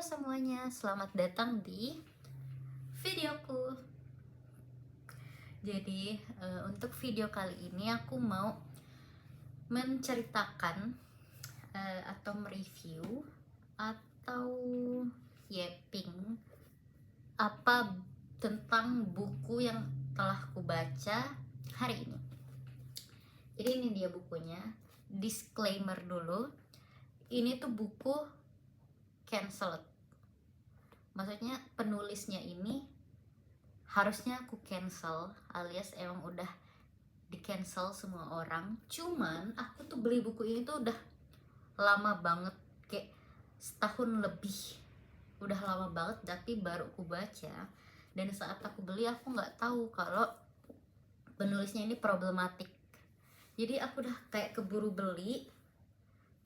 semuanya, selamat datang di videoku. Jadi untuk video kali ini aku mau menceritakan atau mereview atau yapping apa tentang buku yang telah aku baca hari ini. Jadi ini dia bukunya. Disclaimer dulu, ini tuh buku cancelled. Maksudnya penulisnya ini harusnya aku cancel, alias emang udah di cancel semua orang. Cuman aku tuh beli buku ini tuh udah lama banget, kayak setahun lebih. Udah lama banget tapi baru aku baca. Dan saat aku beli aku nggak tahu kalau penulisnya ini problematik. Jadi aku udah kayak keburu beli.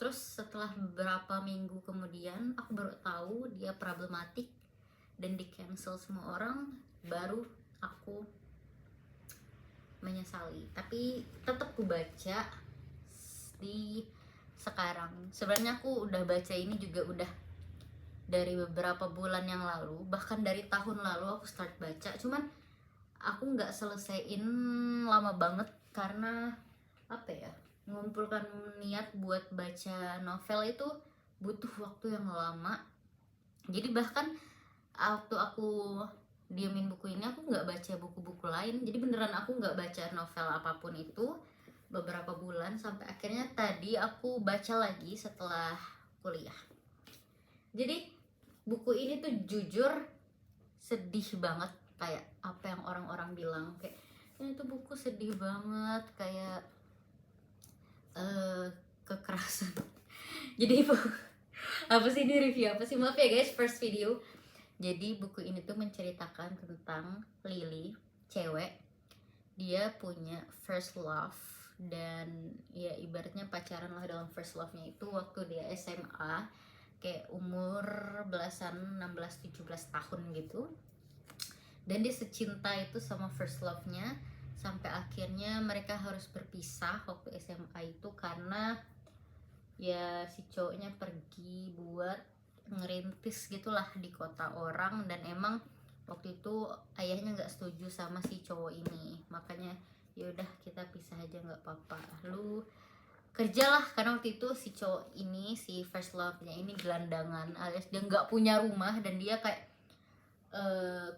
Terus setelah beberapa minggu kemudian aku baru tahu dia problematik dan di cancel semua orang, baru aku menyesali. Tapi tetap aku baca di sekarang. Sebenarnya aku udah baca ini juga udah dari beberapa bulan yang lalu, bahkan dari tahun lalu aku start baca. Cuman aku nggak selesaiin lama banget karena apa ya, mengumpulkan niat buat baca novel itu butuh waktu yang lama. Jadi bahkan waktu aku diemin buku ini aku nggak baca buku-buku lain. Jadi beneran aku nggak baca novel apapun itu beberapa bulan, sampai akhirnya tadi aku baca lagi setelah kuliah. Jadi buku ini tuh jujur sedih banget, kayak apa yang orang-orang bilang, kayak ini tuh buku sedih banget, kayak kekerasan. Jadi apa sih ini review apa sih, maaf ya guys, first video. Jadi buku ini tuh menceritakan tentang Lily, cewek. Dia punya first love, dan ya ibaratnya pacaran lah dalam first love-nya itu waktu dia SMA, kayak umur belasan, 16-17 tahun gitu. Dan dia secinta itu sama first love-nya, sampai akhirnya mereka harus berpisah waktu SMA itu karena ya si cowoknya pergi buat ngerintis gitulah di kota orang, dan emang waktu itu ayahnya nggak setuju sama si cowok ini, makanya ya udah kita pisah aja, nggak apa-apa, lu kerjalah. Karena waktu itu si cowok ini, si first love-nya ini gelandangan, alias dia nggak punya rumah dan dia kayak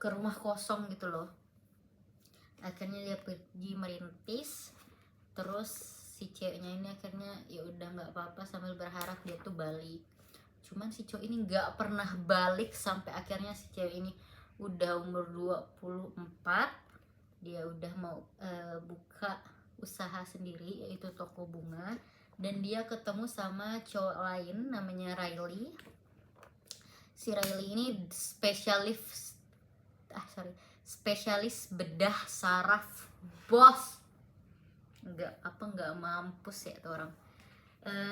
ke rumah kosong gitu loh. Akhirnya dia pergi merintis, terus si ceweknya ini akhirnya ya udah nggak apa-apa sambil berharap dia tuh balik. Cuman si cowok ini nggak pernah balik, sampai akhirnya si cewek ini udah umur 24, dia udah mau buka usaha sendiri yaitu toko bunga, dan dia ketemu sama cowok lain namanya Riley. Si Riley ini spesialis bedah saraf, bos. Nggak mampus ya tuh orang.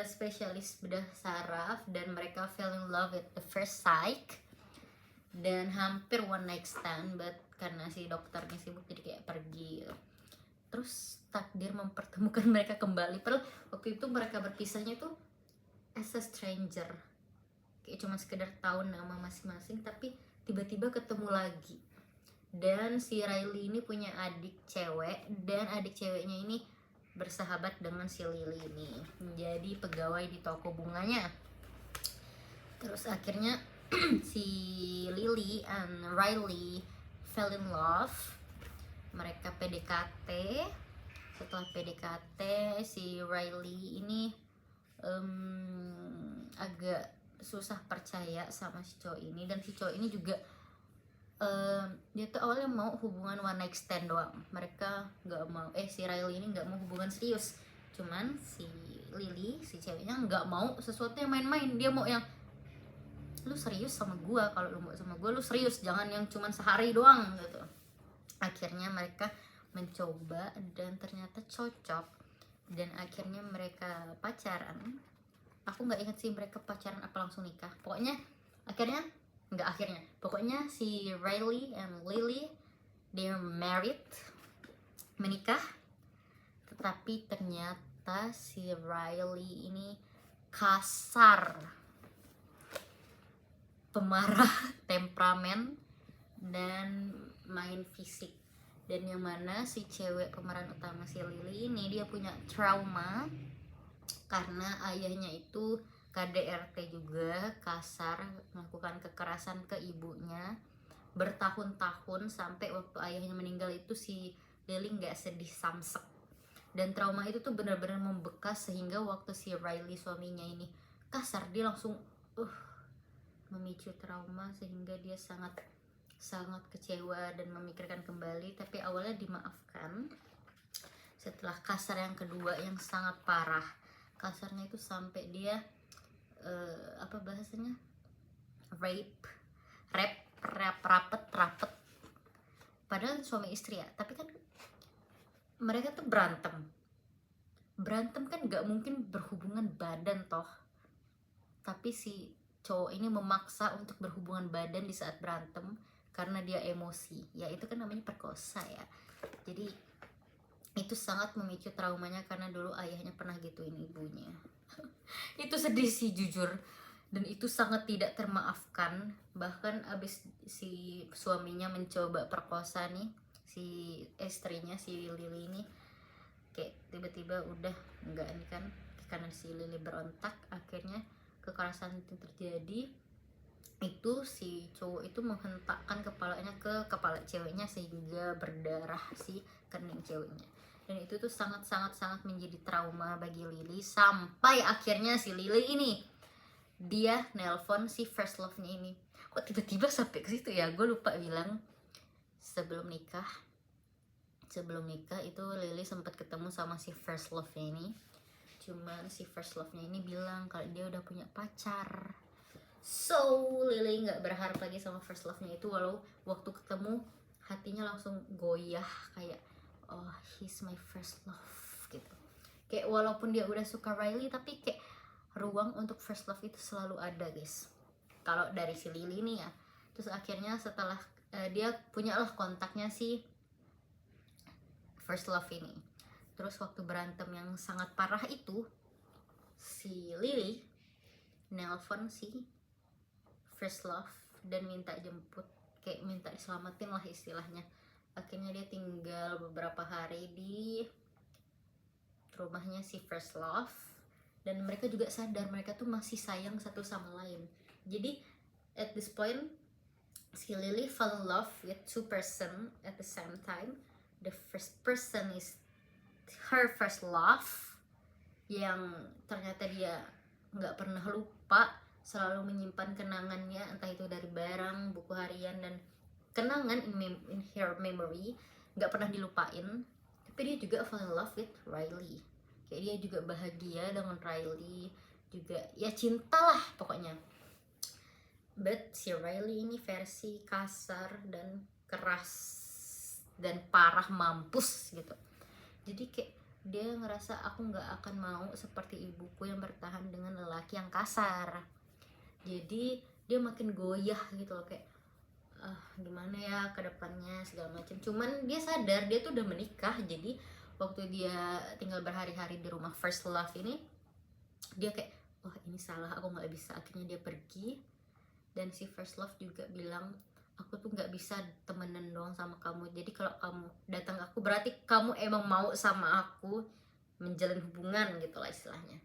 Spesialis bedah saraf, dan mereka fell in love at the first sight dan hampir one night stand, but karena si dokternya sibuk jadi kayak pergi gitu. Terus takdir mempertemukan mereka kembali, padahal waktu itu mereka berpisahnya tuh as a stranger, kayak cuma sekedar tahu nama masing-masing, tapi tiba-tiba ketemu lagi. Dan si Riley ini punya adik cewek, dan adik ceweknya ini bersahabat dengan si Lily ini, menjadi pegawai di toko bunganya. Terus akhirnya si Lily and Riley fell in love. Mereka PDKT. Setelah PDKT si Riley ini agak susah percaya sama si cowok ini, dan si cowok ini juga dia tuh awalnya mau hubungan one night stand doang. Mereka nggak mau, si Riley ini nggak mau hubungan serius. Cuman si Lily, si ceweknya, nggak mau sesuatu yang main-main. Dia mau yang lu serius sama gua, kalau lu mau sama gua lu serius, jangan yang cuman sehari doang gitu. Akhirnya mereka mencoba dan ternyata cocok, dan akhirnya mereka pacaran. Aku nggak ingat sih mereka pacaran apa langsung nikah. Pokoknya si Riley and Lily they're married, menikah. Tetapi ternyata si Riley ini kasar. pemarah, temperamen, dan main fisik. Dan yang mana si cewek pemeran utama si Lily ini dia punya trauma karena ayahnya itu KDRT juga, kasar, melakukan kekerasan ke ibunya bertahun-tahun, sampai waktu ayahnya meninggal itu si Lily nggak sedih samsek. Dan trauma itu tuh benar-benar membekas sehingga waktu si Riley suaminya ini kasar, dia langsung memicu trauma sehingga dia sangat kecewa dan memikirkan kembali. Tapi awalnya dimaafkan. Setelah kasar yang kedua yang sangat parah, kasarnya itu sampai dia apa bahasanya, rapet. Padahal suami istri ya, tapi kan mereka tuh berantem kan nggak mungkin berhubungan badan toh. Tapi si cowok ini memaksa untuk berhubungan badan di saat berantem karena dia emosi. Ya itu kan namanya perkosa ya. Jadi itu sangat memicu traumanya karena dulu ayahnya pernah gituin ibunya. Itu sedih sih jujur. Dan itu sangat tidak termaafkan. Bahkan abis si suaminya mencoba perkosa nih si istrinya, si Lily ini, kayak tiba-tiba udah enggak ini kan, karena si Lily berontak, akhirnya kekerasan itu terjadi. Itu si cowok itu menghentakkan kepalanya ke kepala ceweknya sehingga berdarah si kening ceweknya. Dan itu tuh sangat menjadi trauma bagi Lily, sampai akhirnya si Lily ini dia nelpon si first love-nya ini. Kok tiba-tiba sampai ke situ ya, gue lupa bilang. Sebelum nikah itu Lily sempat ketemu sama si first love-nya ini. Cuman si first love-nya ini bilang kalau dia udah punya pacar. So Lily nggak berharap lagi sama first love-nya itu, walau waktu ketemu hatinya langsung goyah kayak, oh he's my first love gitu. Kayak walaupun dia udah suka Riley, tapi kayak ruang untuk first love itu selalu ada guys, kalau dari si Lily nih ya. Terus akhirnya setelah dia punyalah kontaknya si first love ini. Terus waktu berantem yang sangat parah itu, si Lily nelpon si first love dan minta jemput, kayak minta diselamatin lah istilahnya. Akhirnya dia tinggal beberapa hari di rumahnya si first love, dan mereka juga sadar mereka tuh masih sayang satu sama lain. Jadi at this point si Lily fall in love with two person at the same time. The first person is her first love, yang ternyata dia nggak pernah lupa, selalu menyimpan kenangannya, entah itu dari barang, buku harian, dan kenangan in her memory, nggak pernah dilupain. Tapi dia juga fall in love with Riley, kayak dia juga bahagia dengan Riley juga, ya cintalah pokoknya. But si Riley ini versi kasar dan keras dan parah, mampus gitu. Jadi kayak dia ngerasa, aku nggak akan mau seperti ibuku yang bertahan dengan lelaki yang kasar. Jadi dia makin goyah gitu loh, kayak gimana ya ke depannya segala macam. Cuman dia sadar dia tuh udah menikah. Jadi waktu dia tinggal berhari-hari di rumah first love ini, dia kayak, wah ini salah, aku nggak bisa. Akhirnya dia pergi. Dan si first love juga bilang, aku tuh nggak bisa temenan doang sama kamu. Jadi kalau kamu datang ke aku, berarti kamu emang mau sama aku, menjalin hubungan gitu lah istilahnya.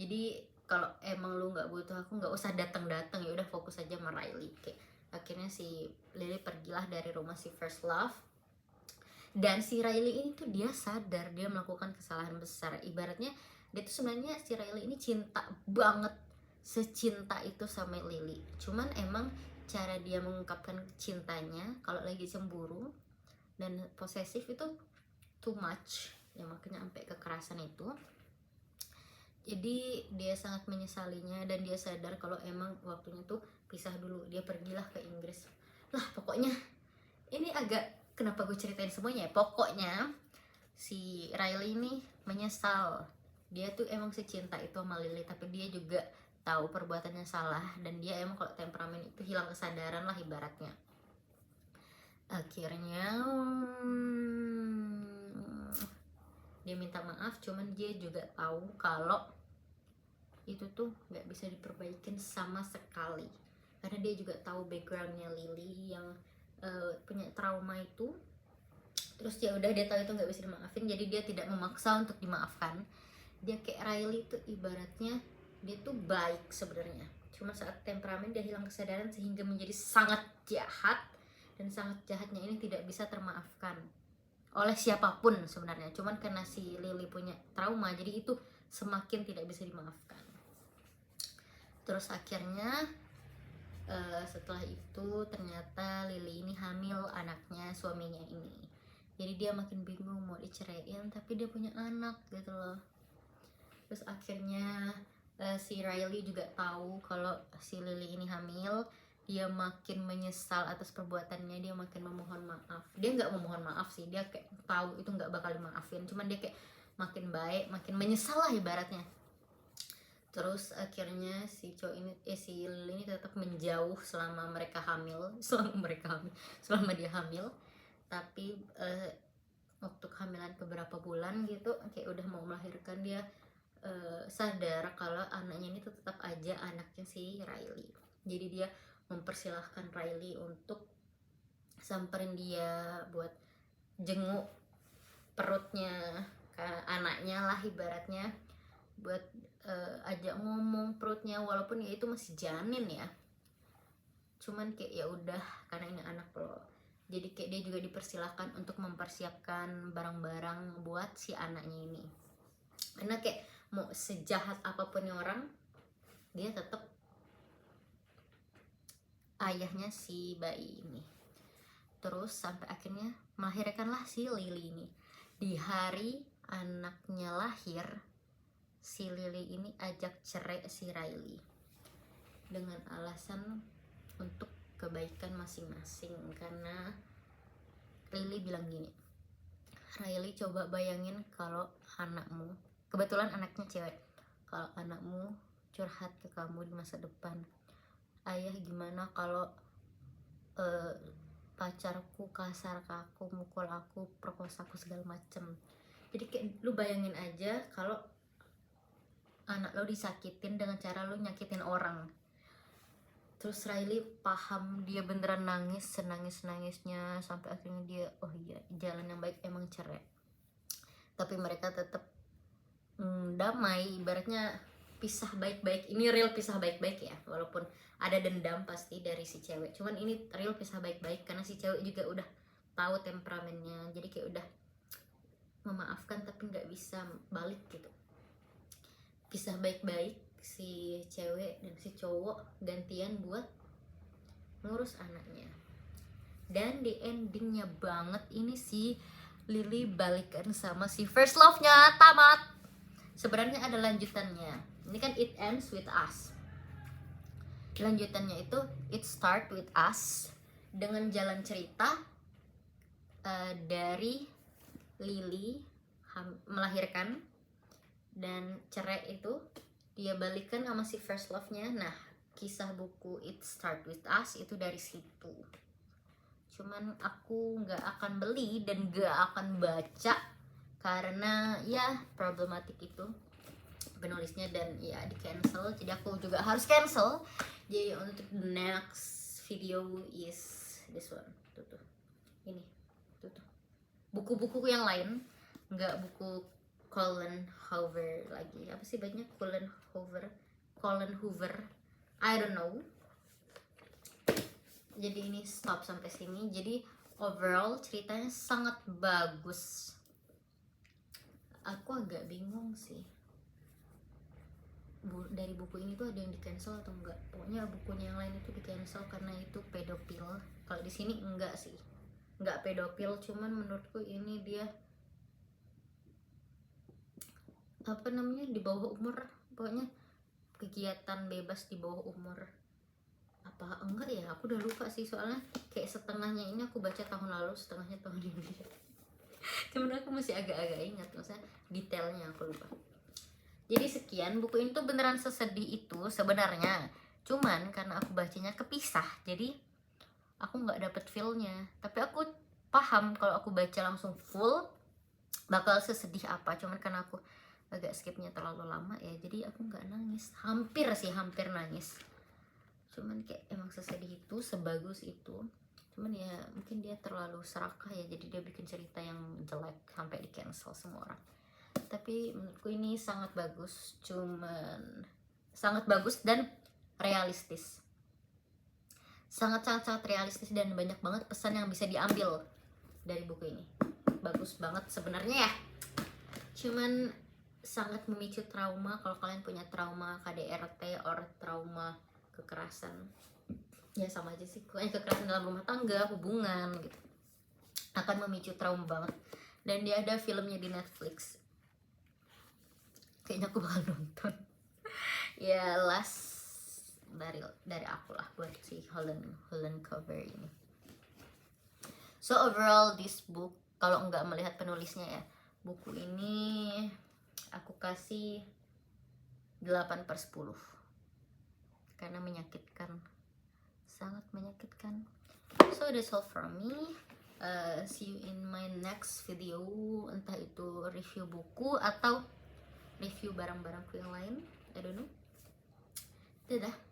Jadi kalau emang lu nggak butuh aku, nggak usah datang, ya udah fokus aja sama Riley. Kayak akhirnya si Lily pergilah dari rumah si first love. Dan si Riley ini tuh dia sadar dia melakukan kesalahan besar. Ibaratnya dia tuh sebenarnya, si Riley ini cinta banget, secinta itu sama Lily. Cuman emang cara dia mengungkapkan cintanya kalau lagi cemburu dan posesif itu too much, ya makanya sampai kekerasan itu. Jadi dia sangat menyesalinya dan dia sadar kalau emang waktunya tuh pisah dulu. Dia pergilah ke Inggris. Lah pokoknya ini agak, kenapa gue ceritain semuanya ya, pokoknya si Riley ini menyesal. Dia tuh emang secinta itu sama Lily, tapi dia juga tahu perbuatannya salah, dan dia emang kalau temperamen itu hilang kesadaran lah ibaratnya. Akhirnya dia minta maaf, cuman dia juga tahu kalau itu tuh nggak bisa diperbaikin sama sekali. karena dia juga tahu backgroundnya Lily yang punya trauma itu. Terus ya udah, dia tahu itu nggak bisa dimaafin, jadi dia tidak memaksa untuk dimaafkan. Dia kayak Riley tuh ibaratnya dia tuh baik sebenarnya, cuma saat temperamen dia hilang kesadaran sehingga menjadi sangat jahat, dan sangat jahatnya ini tidak bisa termaafkan oleh siapapun sebenarnya. Cuman karena si Lily punya trauma, jadi itu semakin tidak bisa dimaafkan. Terus akhirnya setelah itu ternyata Lily ini hamil anaknya suaminya ini. Jadi dia makin bingung mau diceraiin tapi dia punya anak gitu loh. Terus akhirnya si Riley juga tahu kalau si Lily ini hamil. Dia makin menyesal atas perbuatannya, dia makin memohon maaf. Dia nggak memohon maaf sih, dia kayak tahu itu nggak bakal dimaafin, cuman dia kayak makin baik, makin menyesal lah ibaratnya. Terus akhirnya si cowok ini si Lily ini tetap menjauh selama mereka hamil, selama dia hamil. Tapi waktu kehamilan beberapa bulan gitu, kayak udah mau melahirkan, dia sadar kalau anaknya ini tetap aja anaknya si Riley. Jadi dia mempersilahkan Riley untuk samperin dia buat jenguk perutnya anaknya lah ibaratnya, buat ajak ngomong perutnya, walaupun ya itu masih janin ya. Cuman kayak ya udah, karena ini anak lo, jadi kayak dia juga dipersilahkan untuk mempersiapkan barang-barang buat si anaknya ini. Karena kayak mau sejahat apapun orang, dia tetap ayahnya si bayi ini. Terus sampai akhirnya melahirkanlah si Lily ini. Di hari anaknya lahir, si Lily ini ajak cerai si Riley dengan alasan untuk kebaikan masing-masing. Karena Lily bilang gini, Riley, coba bayangin kalau anakmu, kebetulan anaknya cewek, kalau anakmu curhat ke kamu di masa depan, ayah gimana kalau pacarku kasar ke aku, mukul aku, perkosa aku segala macem. Jadi kayak lu bayangin aja kalau anak lo disakitin dengan cara lo nyakitin orang. Terus Riley paham, dia beneran nangis, senangis-nangisnya, sampai akhirnya dia, oh iya, jalan yang baik emang cerai. Tapi mereka tetap damai, ibaratnya pisah baik-baik. Ini real pisah baik-baik ya, walaupun ada dendam pasti dari si cewek, cuman ini real pisah baik-baik karena si cewek juga udah tahu temperamennya, jadi kayak udah memaafkan tapi nggak bisa balik gitu. Pisah baik-baik, si cewek dan si cowok gantian buat ngurus anaknya. Dan di endingnya banget ini si Lily balikan sama si first love-nya tamat. Sebenarnya ada lanjutannya. Ini kan It Ends With Us. Lanjutannya itu It Start With Us, dengan jalan cerita dari Lily melahirkan dan cerai itu, dia balikan sama si first love-nya. Nah, kisah buku It Start With Us itu dari situ. Cuman aku nggak akan beli dan nggak akan baca karena ya problematik itu penulisnya, dan ya di cancel, jadi aku juga harus cancel. Jadi untuk the next video is this one, tuh ini tuh buku-buku yang lain, nggak buku Colin Hoover lagi. Apa sih banyak Colin Hoover, I don't know. Jadi ini stop sampai sini. Jadi overall ceritanya sangat bagus. Aku agak bingung sih, dari buku ini tuh ada yang di cancel atau enggak. Pokoknya bukunya yang lain itu di cancel karena itu pedofil. Kalau di sini enggak sih, enggak pedofil, cuman menurutku ini dia apa namanya, di bawah umur. Pokoknya kegiatan bebas di bawah umur. Apa enggak ya, aku udah lupa sih, soalnya kayak setengahnya ini aku baca tahun lalu, setengahnya tahun ini. Cuman aku masih agak-agak ingat, maksudnya detailnya aku lupa. Jadi sekian, buku ini tuh beneran sesedih itu sebenarnya, cuman karena aku bacanya kepisah, jadi aku nggak dapet feel-nya. Tapi aku paham kalau aku baca langsung full bakal sesedih apa, cuman karena aku agak skipnya terlalu lama ya, jadi aku nggak nangis. Hampir nangis, cuman kayak emang sesedih itu, sebagus itu. Cuman ya mungkin dia terlalu serakah ya, jadi dia bikin cerita yang jelek sampai di cancel semua orang. Tapi menurutku ini sangat bagus, cuman sangat bagus dan realistis, sangat realistis, dan banyak banget pesan yang bisa diambil dari buku ini. Bagus banget sebenarnya ya, cuman sangat memicu trauma. Kalau kalian punya trauma KDRT or trauma kekerasan, ya sama aja sih, kekerasan dalam rumah tangga, hubungan gitu, akan memicu trauma banget. Dan dia ada filmnya di Netflix, kayaknya aku bakal nonton. Ya last dari aku lah buat si Holland cover ini. So overall this book, kalau nggak melihat penulisnya ya, buku ini aku kasih 8/10 karena menyakitkan, sangat menyakitkan. So that's all from me. See you in my next video, entah itu review buku atau review barang-barangku yang lain, I don't know. Dadah.